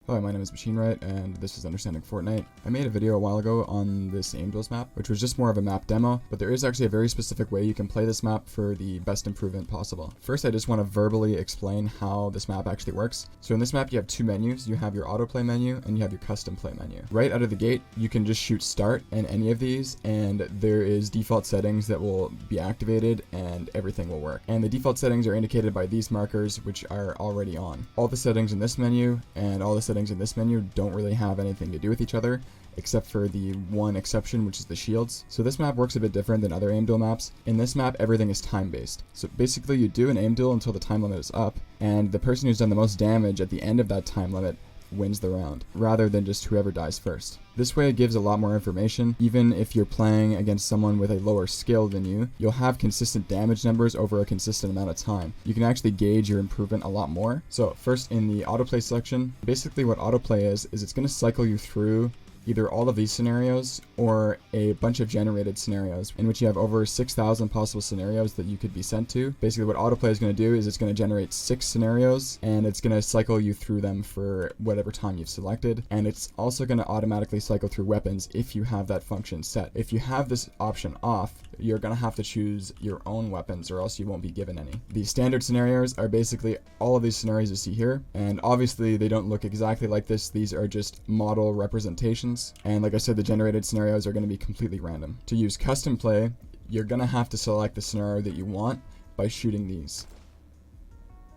Hi, my name is MachineRite, and this is Understanding Fortnite. I made a video a while ago on this Duels map, which was just more of a map demo, but there is actually a very specific way you can play this map for the best improvement possible. First, I just want to verbally explain how this map actually works. So in this map, you have two menus. You have your autoplay menu, and you have your custom play menu. Right out of the gate, you can just shoot start in any of these, and there is default settings that will be activated, and everything will work. And the default settings are indicated by these markers, which are already on. All the settings in this menu, and all the settings in this menu don't really have anything to do with each other, except for the one exception, which is the shields. So this map works a bit different than other aim duel maps. In this map, everything is time-based. So basically, you do an aim duel until the time limit is up, and the person who's done the most damage at the end of that time limit wins the round, rather than just whoever dies first. This way it gives a lot more information. Even if you're playing against someone with a lower skill than you, you'll have consistent damage numbers over a consistent amount of time. You can actually gauge your improvement a lot more. So first, in the autoplay section, basically what autoplay is it's going to cycle you through either all of these scenarios or a bunch of generated scenarios in which you have over 6,000 possible scenarios that you could be sent to. Basically what autoplay is going to do is it's going to generate 6 scenarios, and it's going to cycle you through them for whatever time you've selected, and it's also going to automatically cycle through weapons if you have that function set. If you have this option off, you're going to have to choose your own weapons, or else you won't be given any. The standard scenarios are basically all of these scenarios you see here, and obviously they don't look exactly like this. These are just model representations. And like I said, the generated scenarios are going to be completely random. To use custom play, you're going to have to select the scenario that you want by shooting these.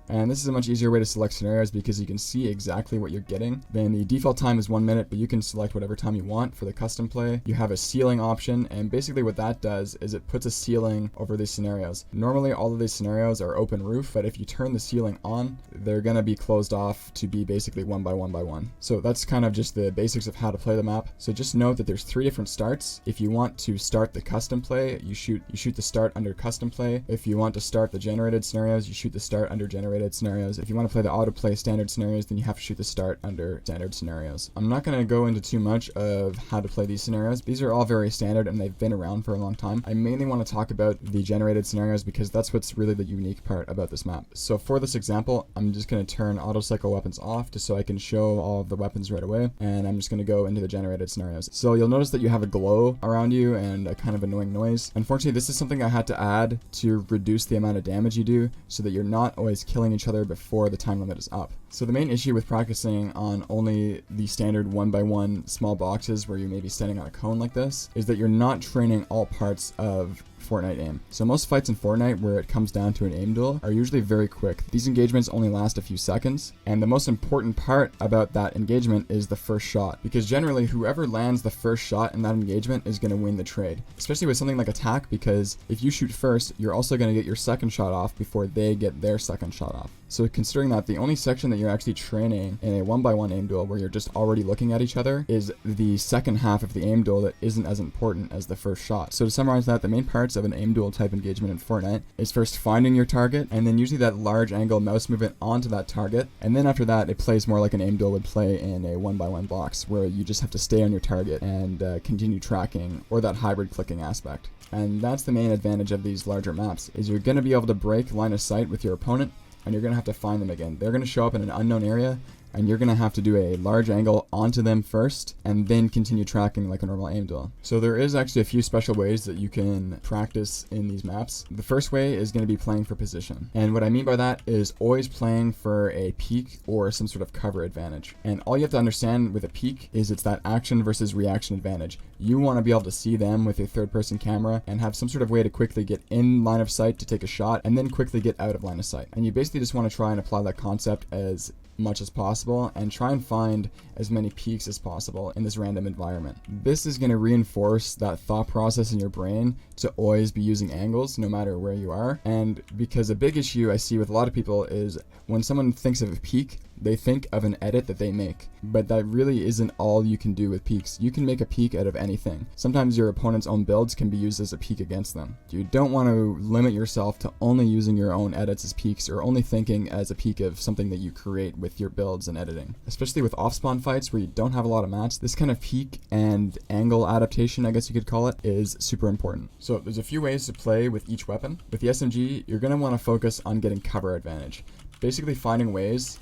And this is a much easier way to select scenarios because you can see exactly what you're getting. Then the default time is 1 minute, but you can select whatever time you want for the custom play. You have a ceiling option, and basically what that does is it puts a ceiling over these scenarios. Normally all of these scenarios are open roof, but if you turn the ceiling on, they're going to be closed off to be basically 1 by 1 by 1. So that's kind of just the basics of how to play the map. So just note that there's 3 different starts. If you want to start the custom play, you shoot the start under custom play. If you want to start the generated scenarios, you shoot the start under generated scenarios. If you want to play the autoplay standard scenarios, then you have to shoot the start under standard scenarios. I'm not going to go into too much of how to play these scenarios. These are all very standard and they've been around for a long time. I mainly want to talk about the generated scenarios because that's what's really the unique part about this map. So for this example, I'm just going to turn auto cycle weapons off just so I can show all of the weapons right away, and I'm just going to go into the generated scenarios. So you'll notice that you have a glow around you and a kind of annoying noise. Unfortunately, this is something I had to add to reduce the amount of damage you do so that you're not always killing each other before the time limit is up. So the main issue with practicing on only the standard 1 by 1 small boxes where you may be standing on a cone like this is that you're not training all parts of Fortnite aim. So most fights in Fortnite where it comes down to an aim duel are usually very quick. These engagements only last a few seconds, and the most important part about that engagement is the first shot, because generally whoever lands the first shot in that engagement is going to win the trade, especially with something like attack, because if you shoot first, you're also going to get your second shot off before they get their second shot off. So considering that, the only section that you're actually training in a 1 by 1 aim duel where you're just already looking at each other is the second half of the aim duel that isn't as important as the first shot. So to summarize that, the main parts of an aim duel type engagement in Fortnite is first finding your target, and then usually that large angle mouse movement onto that target, and then after that it plays more like an aim duel would play in a 1 by 1 box where you just have to stay on your target and continue tracking, or that hybrid clicking aspect. And that's the main advantage of these larger maps, is you're going to be able to break line of sight with your opponent, and you're going to have to find them again. They're going to show up in an unknown area, and you're going to have to do a large angle onto them first, and then continue tracking like a normal aim duel. So there is actually a few special ways that you can practice in these maps. The first way is going to be playing for position. And what I mean by that is always playing for a peek or some sort of cover advantage. And all you have to understand with a peek is it's that action versus reaction advantage. You want to be able to see them with a third-person camera and have some sort of way to quickly get in line of sight to take a shot, and then quickly get out of line of sight. And you basically just want to try and apply that concept as much as possible and try and find as many peaks as possible in this random environment. This is going to reinforce that thought process in your brain to always be using angles no matter where you are. And because a big issue I see with a lot of people is when someone thinks of a peak, they think of an edit that they make, but that really isn't all you can do with peaks. You can make a peak out of anything. Sometimes your opponent's own builds can be used as a peak against them. You don't want to limit yourself to only using your own edits as peaks, or only thinking as a peak of something that you create with your builds and editing. Especially with off-spawn fights where you don't have a lot of mats, this kind of peak and angle adaptation, I guess you could call it, is super important. So there's a few ways to play with each weapon. With the SMG, you're going to want to focus on getting cover advantage. Basically finding ways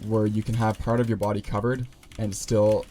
where you can have part of your body covered and still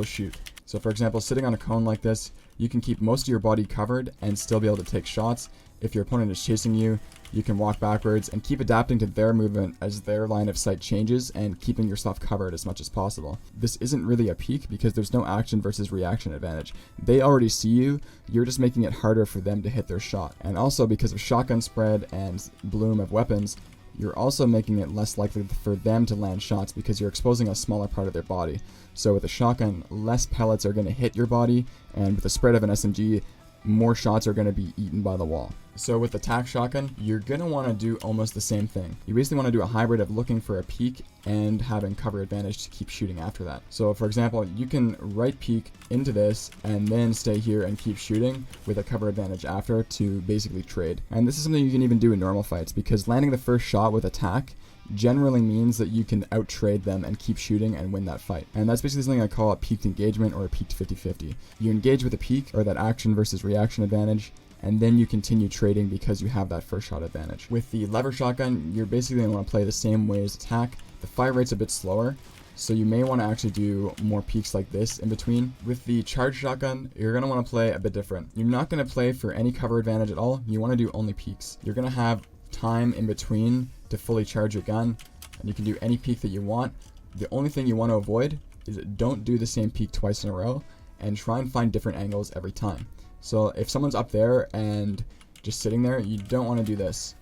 shoot. So for example, sitting on a cone like this, you can keep most of your body covered and still be able to take shots. If your opponent is chasing you, you can walk backwards and keep adapting to their movement as their line of sight changes and keeping yourself covered as much as possible. This isn't really a peek because there's no action versus reaction advantage. They already see you, you're just making it harder for them to hit their shot. And also because of shotgun spread and bloom of weapons, you're also making it less likely for them to land shots because you're exposing a smaller part of their body. So with a shotgun, less pellets are going to hit your body, and with the spread of an SMG, more shots are going to be eaten by the wall. So with the tac shotgun, you're going to want to do almost the same thing. You basically want to do a hybrid of looking for a peek and having cover advantage to keep shooting after that. So for example, you can right peek into this and then stay here and keep shooting with a cover advantage after to basically trade. And this is something you can even do in normal fights because landing the first shot with a tac generally means that you can out-trade them and keep shooting and win that fight. And that's basically something I call a peaked engagement or a peaked 50-50. You engage with a peek or that action versus reaction advantage, and then you continue trading because you have that first shot advantage. With the lever shotgun, you're basically going to want to play the same way as attack. The fire rate's a bit slower, so you may want to actually do more peaks like this in between. With the charge shotgun, you're going to want to play a bit different. You're not going to play for any cover advantage at all. You want to do only peaks. You're going to have time in between to fully charge your gun, and you can do any peek that you want. The only thing you want to avoid is don't do the same peek twice in a row, and try and find different angles every time. So if someone's up there and just sitting there, you don't want to do this.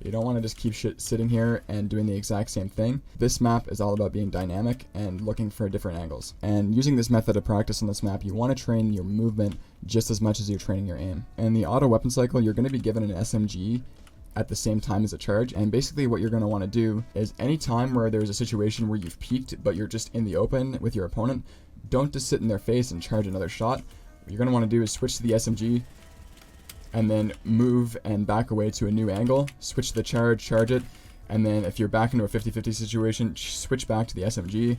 You don't want to just keep sitting here and doing the exact same thing. This map is all about being dynamic and looking for different angles. And using this method of practice on this map, you want to train your movement just as much as you're training your aim. In the auto weapon cycle, you're going to be given an SMG at the same time as a charge, and basically what you're going to want to do is any time where there's a situation where you've peeked but you're just in the open with your opponent, don't just sit in their face and charge another shot. What you're going to want to do is switch to the SMG and then move and back away to a new angle, switch to the charge it, and then if you're back into a 50-50 situation, switch back to the SMG,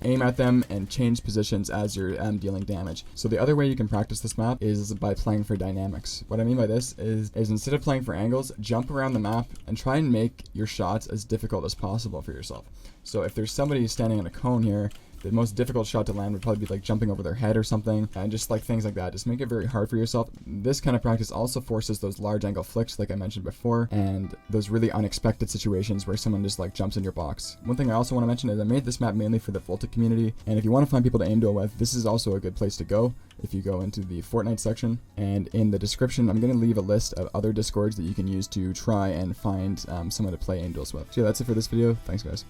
aim at them, and change positions as you're dealing damage. So the other way you can practice this map is by playing for dynamics. What I mean by this is instead of playing for angles, jump around the map and try and make your shots as difficult as possible for yourself. So if there's somebody standing on a cone here, the most difficult shot to land would probably be like jumping over their head or something, and just like things like that. Just make it very hard for yourself. This kind of practice also forces those large angle flicks like I mentioned before, and those really unexpected situations where someone just like jumps in your box. One thing I also want to mention is I made this map mainly for the Voltic community, and if you want to find people to aim duel with, this is also a good place to go if you go into the Fortnite section. And in the description, I'm going to leave a list of other discords that you can use to try and find someone to play aim duels with. So yeah, that's it for this video. Thanks guys.